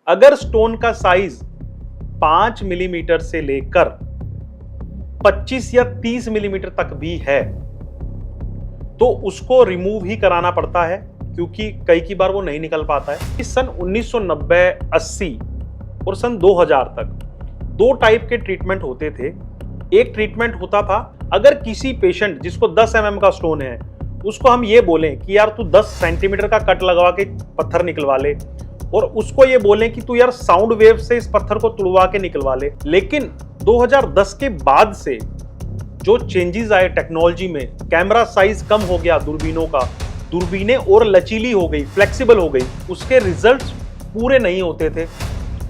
अगर स्टोन का size 5 millimetre से लेकर 25 या 30 मिलीमीटर तक भी है तो उसको रिमूव ही कराना पड़ता है, क्योंकि कई बार वो नहीं निकल पाता है। इस सन 1990, 80 और सन 2000 तक दो टाइप के ट्रीटमेंट होते थे। एक ट्रीटमेंट होता था, अगर किसी पेशेंट जिसको 10 mm का स्टोन है उसको हम ये बोलें कि यार तू 10 सेंटीमीटर का कट लगवा के पत्थर निकलवा ले, और उसको ये बोलें कि तू यार साउंड वेव से इस पत्थर को तुड़वा के निकलवा ले। लेकिन 2010 के बाद से जो चेंजेस आए टेक्नोलॉजी में, कैमरा साइज कम हो गया दूरबीनों का, दूरबीनें और लचीली हो गई, फ्लेक्सिबल हो गई, उसके रिजल्ट्स पूरे नहीं होते थे।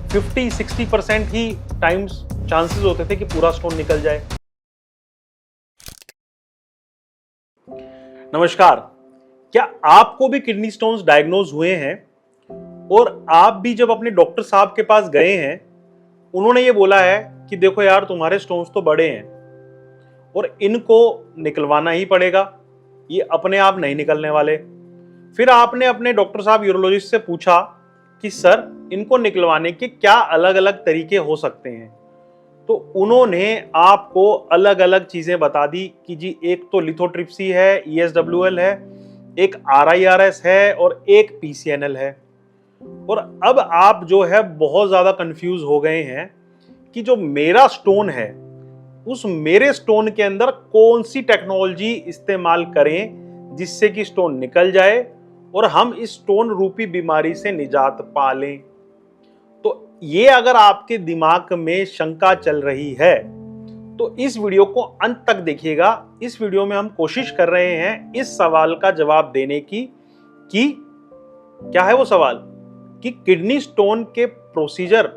50-60% ही टाइम्स चांसेस होते थे कि पूरा स्टोन निकल जाए। नमस्कार, क्या आपको भी किडनी स्टोन्स डायग्नोज हुए हैं और आप भी जब अपने डॉक्टर साहब के पास गए हैं, उन्होंने ये बोला है कि देखो यार तुम्हारे स्टोन्स तो बड़े हैं और इनको निकलवाना ही पड़ेगा, ये अपने आप नहीं निकलने वाले। फिर आपने अपने डॉक्टर साहब यूरोलॉजिस्ट से पूछा कि सर इनको निकलवाने के क्या अलग अलग तरीके हो सकते हैं, तो उन्होंने आपको अलग अलग चीजें बता दी कि जी एक तो लिथोट्रिप्सी है, ESWL है, एक RIRS है और एक PCNL है। और अब आप जो है बहुत ज्यादा कंफ्यूज हो गए हैं कि जो मेरा स्टोन है उस मेरे स्टोन के अंदर कौन सी टेक्नोलॉजी इस्तेमाल करें जिससे कि स्टोन निकल जाए और हम इस स्टोन रूपी बीमारी से निजात पा लें। तो ये अगर आपके दिमाग में शंका चल रही है तो इस वीडियो को अंत तक देखिएगा। इस वीडियो में हम कोशिश कर रहे हैं इस सवाल का जवाब देने की कि क्या है वो सवाल कि किडनी स्टोन के प्रोसीजर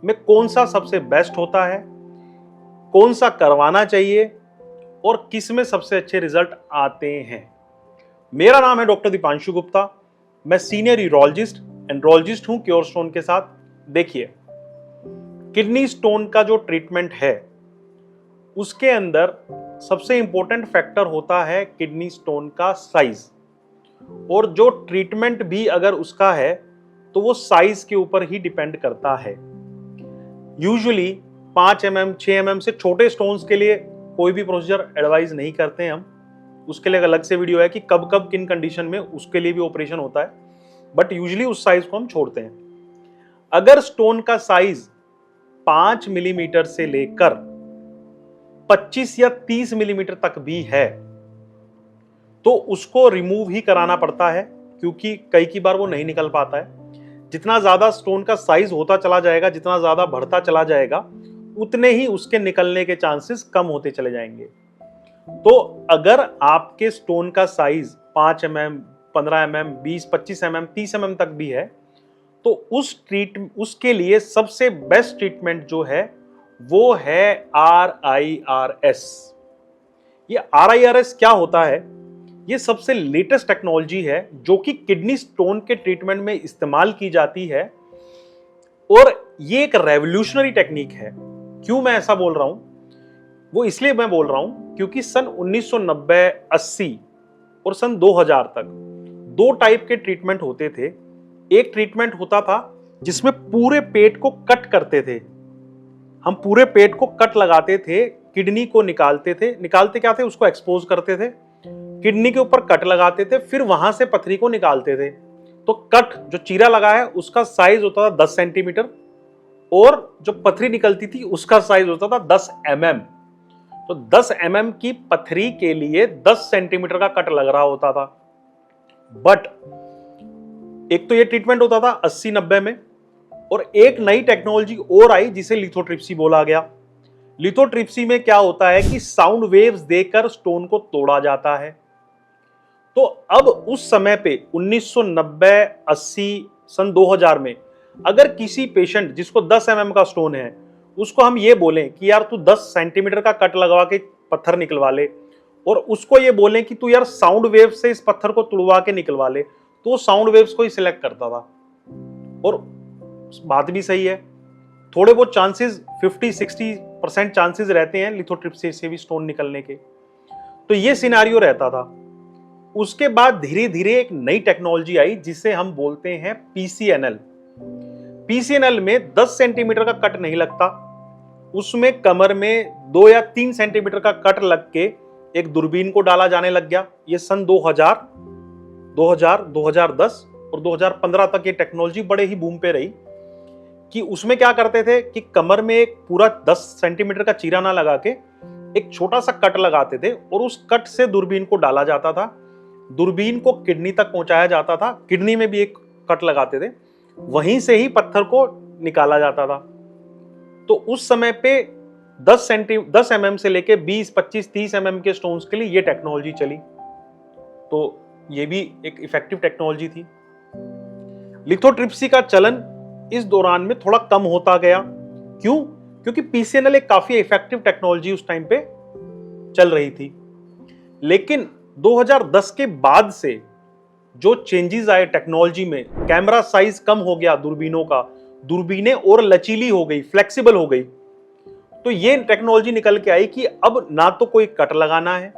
में कौन सा सबसे बेस्ट होता है, कौन सा करवाना चाहिए और किस में सबसे अच्छे रिजल्ट आते हैं। मेरा नाम है डॉक्टर दीपांशु गुप्ता, मैं सीनियर यूरोलॉजिस्ट एंड्रोलॉजिस्ट हूं क्योर स्टोन के साथ। देखिए, किडनी स्टोन का जो ट्रीटमेंट है उसके अंदर सबसे इंपॉर्टेंट फैक्टर होता है किडनी स्टोन का साइज, और जो ट्रीटमेंट भी अगर उसका है तो वो साइज के ऊपर ही डिपेंड करता है। यूजुअली 5 mm 6 mm से छोटे स्टोन्स के लिए कोई भी प्रोसीजर एडवाइज नहीं करते हैं हम, उसके लिए अलग से वीडियो है कि कब कब किन कंडीशन में उसके लिए भी ऑपरेशन होता है, बट यूजुअली उस साइज को हम छोड़ते हैं। अगर स्टोन का साइज 5 मिलीमीटर से लेकर 25 या 30 मिलीमीटर तक भी है तो उसको रिमूव ही कराना पड़ता है, क्योंकि कई बार वो नहीं निकल पाता है। जितना ज्यादा स्टोन का साइज होता चला जाएगा, जितना ज्यादा बढ़ता चला जाएगा, उतने ही उसके निकलने के चांसेस कम होते चले जाएंगे। तो अगर आपके स्टोन का size 5 mm 15 mm 20 25 mm 30 mm तक भी है तो उसके लिए सबसे बेस्ट ट्रीटमेंट जो है वो है RIRS। ये RIRS क्या होता है? ये सबसे लेटेस्ट टेक्नोलॉजी है जो कि किडनी स्टोन के ट्रीटमेंट में इस्तेमाल की जाती है, और ये एक रेवोल्यूशनरी टेक्निक है। क्यों मैं ऐसा बोल रहा हूं? वो इसलिए मैं बोल रहा हूं क्योंकि सन 1990, 80 और सन 2000 तक दो टाइप के ट्रीटमेंट होते थे। एक ट्रीटमेंट होता था जिसमें पूरे पेट को कट करते थे, हम पूरे पेट को कट लगाते थे, किडनी को निकालते थे, निकालते क्या थे, उसको एक्सपोज करते थे, किडनी के ऊपर कट लगाते थे, फिर वहां से पथरी को निकालते थे। तो कट जो चीरा लगा है उसका साइज होता था 10 सेंटीमीटर और जो पथरी निकलती थी उसका साइज होता था 10 mm। तो 10 mm की पथरी के लिए 10 सेंटीमीटर का कट लग रहा होता था। बट एक तो ये ट्रीटमेंट होता था 80-90 में, और एक नई टेक्नोलॉजी और आई जिसे लिथोट्रिप्सी बोला गया। लिथोट्रिप्सी में क्या होता है कि साउंड वेव्स देकर स्टोन को तोड़ा जाता है। तो अब उस समय पे 1990, 80, सन 2000 में अगर किसी पेशेंट जिसको 10 mm का स्टोन है उसको हम ये बोलें कि यार तू 10 सेंटीमीटर का कट लगवा के पत्थर निकलवा ले, और उसको ये बोलें कि तू यार साउंड वेव से इस पत्थर को तुड़वा के निकलवा ले, तो वो साउंड वेव्स को ही सिलेक्ट करता था। और बात भी सही है, थोड़े बहुत चांसेस 50-60% चांसेस रहते हैं लिथोट्रिप्सी से भी स्टोन निकलने के। तो ये सिनेरियो रहता था। उसके बाद धीरे धीरे एक नई टेक्नोलॉजी आई जिसे हम बोलते हैं PCNL। पीसीएनएल में 10 सेंटीमीटर का कट नहीं लगता, उसमें कमर में 2 या 3 सेंटीमीटर का कट लग के एक दूरबीन को डाला जाने लग गया। ये सन 2000, 2010 और 2015 तक ये टेक्नोलॉजी बड़े ही बूम पे रही कि उसमें क्या करते थे कि कमर में एक पूरा 10 सेंटीमीटर का चीरा ना लगा के एक छोटा सा कट लगाते थे और उस कट से दूरबीन को डाला जाता था, दूरबीन को किडनी तक पहुंचाया जाता था, किडनी में भी एक कट लगाते थे, वहीं से ही पत्थर को निकाला जाता था। तो उस समय पे 10 mm से लेके 20, 25, 30 mm के स्टोन्स के लिए ये टेक्नोलॉजी चली। तो ये भी एक इफेक्टिव टेक्नोलॉजी थी। लिथोट्रिप्सी का चलन इस दौरान में थोड़ा कम होता गया। क्यों? क्योंकि पीसीएनएल एक काफी इफेक्टिव टेक्नोलॉजी उस टाइम पे चल रही थी। लेकिन 2010 के बाद से जो चेंजेस आए टेक्नोलॉजी में, कैमरा साइज कम हो गया दूरबीनों का, दूरबीनें और लचीली हो गई, फ्लेक्सिबल हो गई। तो ये टेक्नोलॉजी निकल के आई कि अब ना तो कोई कट लगाना है,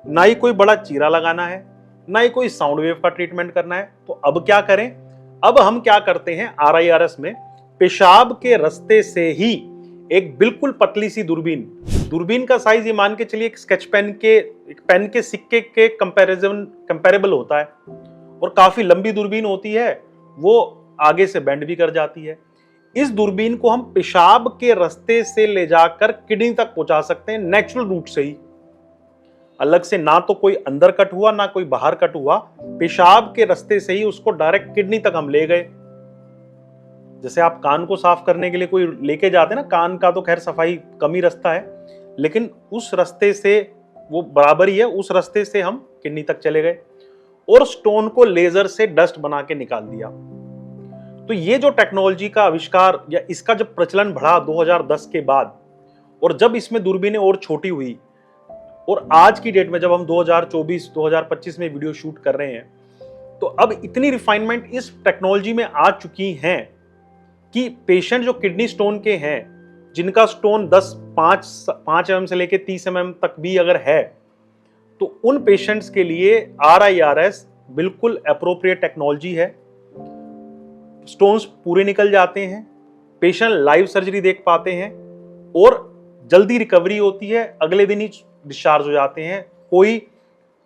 ना ही कोई बड़ा चीरा लगाना है, ना ही कोई साउंड वेव का ट्रीटमेंट करना है। तो अब क्या करें? अब हम क्या करते हैं, RIRS में पेशाब के रास्ते से ही एक बिल्कुल पतली सी दूरबीन का साइज ये मान के चलिए एक स्केच पेन के सिक्के के कंपैरेबल होता है, और काफी लंबी दूरबीन होती है, वो आगे से बेंड भी कर जाती है। इस दूरबीन को हम पेशाब के रास्ते से ले जाकर किडनी तक पहुंचा सकते हैं, नेचुरल रूट से ही। अलग से ना तो कोई अंदर कट हुआ, ना कोई बाहर कट हुआ, पेशाब के रास्ते से ही उसको डायरेक्ट किडनी तक हम ले गए। जैसे आप कान को साफ करने के लिए कोई लेके जाते हैं ना, कान का तो खैर सफाई कम ही रास्ता है, लेकिन उस रास्ते से वो बराबर ही है, उस रास्ते से हम किडनी तक चले गए और स्टोन को लेजर से डस्ट बना के निकाल दिया। तो ये जो टेक्नोलॉजी का आविष्कार या इसका जब प्रचलन बढ़ा 2010 के बाद, और जब इसमें दूरबीनें और छोटी हुई, और आज की डेट में जब हम 2024-2025 में वीडियो शूट कर रहे हैं, तो अब इतनी रिफाइनमेंट इस टेक्नोलॉजी में आ चुकी हैं कि पेशेंट जो किडनी स्टोन के हैं, जिनका स्टोन 5 mm से लेके 30 mm तक भी अगर है, तो उन पेशेंट्स के लिए RIRS बिल्कुल अप्रोप्रिएट टेक्नोलॉजी है। स्टोन्स पूरे निकल जाते हैं, पेशेंट लाइव सर्जरी देख पाते हैं और जल्दी रिकवरी होती है, अगले दिन ही डिस्चार्ज हो जाते हैं, कोई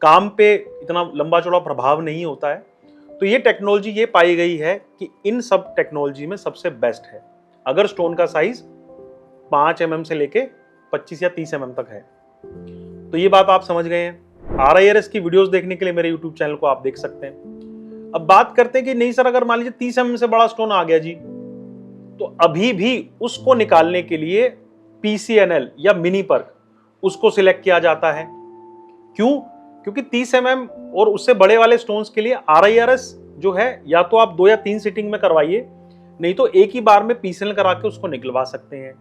काम पे इतना लंबा चौड़ा प्रभाव नहीं होता है। तो ये टेक्नोलॉजी ये पाई गई है कि इन सब टेक्नोलॉजी में सबसे बेस्ट है, अगर स्टोन का साइज 5 mm से लेके 25 या 30 mm तक है। तो ये बात आप समझ गए हैं। RIRS की वीडियोस देखने के लिए मेरे YouTube चैनल को आप देख सकते हैं। अब बात करते हैं कि नहीं सर, अगर मान लीजिए 30 mm से बड़ा स्टोन आ गया जी, तो अभी भी उसको निकालने के लिए PCNL या मिनी पर्क उसको सिलेक्ट किया जाता है। क्यों? क्योंकि 30 mm और उससे बड़े वाले स्टोन्स के लिए RIRS जो है, या तो आप 2 या 3 सीटिंग में करवाइए, नहीं तो एक ही बार में PCNL करा के उसको निकलवा सकते हैं।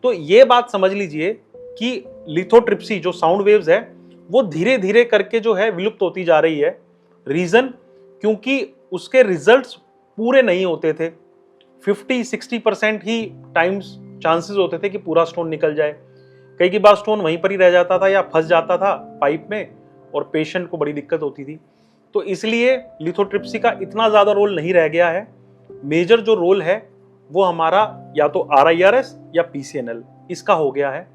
तो ये बात समझ लीजिए कि लिथोट्रिप्सी जो साउंड वेव्स है, वो धीरे धीरे करके जो है विलुप्त होती जा रही है। रीजन? क्योंकि उसके रिजल्ट्स पूरे नहीं होते थे। 50-60% ही टाइम्स चांसेस होते थे कि पूरा स्टोन निकल जाए। कई बार स्टोन वहीं पर ही रह जाता था या फंस जाता था पाइप में, और पेशेंट को बड़ी दिक्कत होती थी। तो इसलिए लिथोट्रिप्सी का इतना ज्यादा रोल नहीं रह गया है। मेजर जो रोल है वो हमारा या तो RIRS या PCNL इसका हो गया है।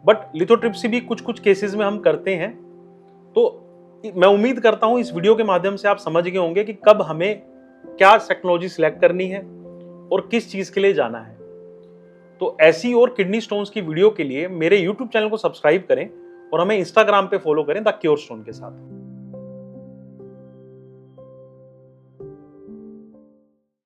बट लिथोट्रिप्सी भी कुछ कुछ केसेस में हम करते हैं। तो मैं उम्मीद करता हूं इस वीडियो के माध्यम से आप समझ गए होंगे कि कब हमें क्या टेक्नोलॉजी सिलेक्ट करनी है और किस चीज के लिए जाना है। तो ऐसी और किडनी स्टोन्स की वीडियो के लिए मेरे YouTube चैनल को सब्सक्राइब करें और हमें Instagram पे फॉलो करें द क्योर स्टोन के साथ।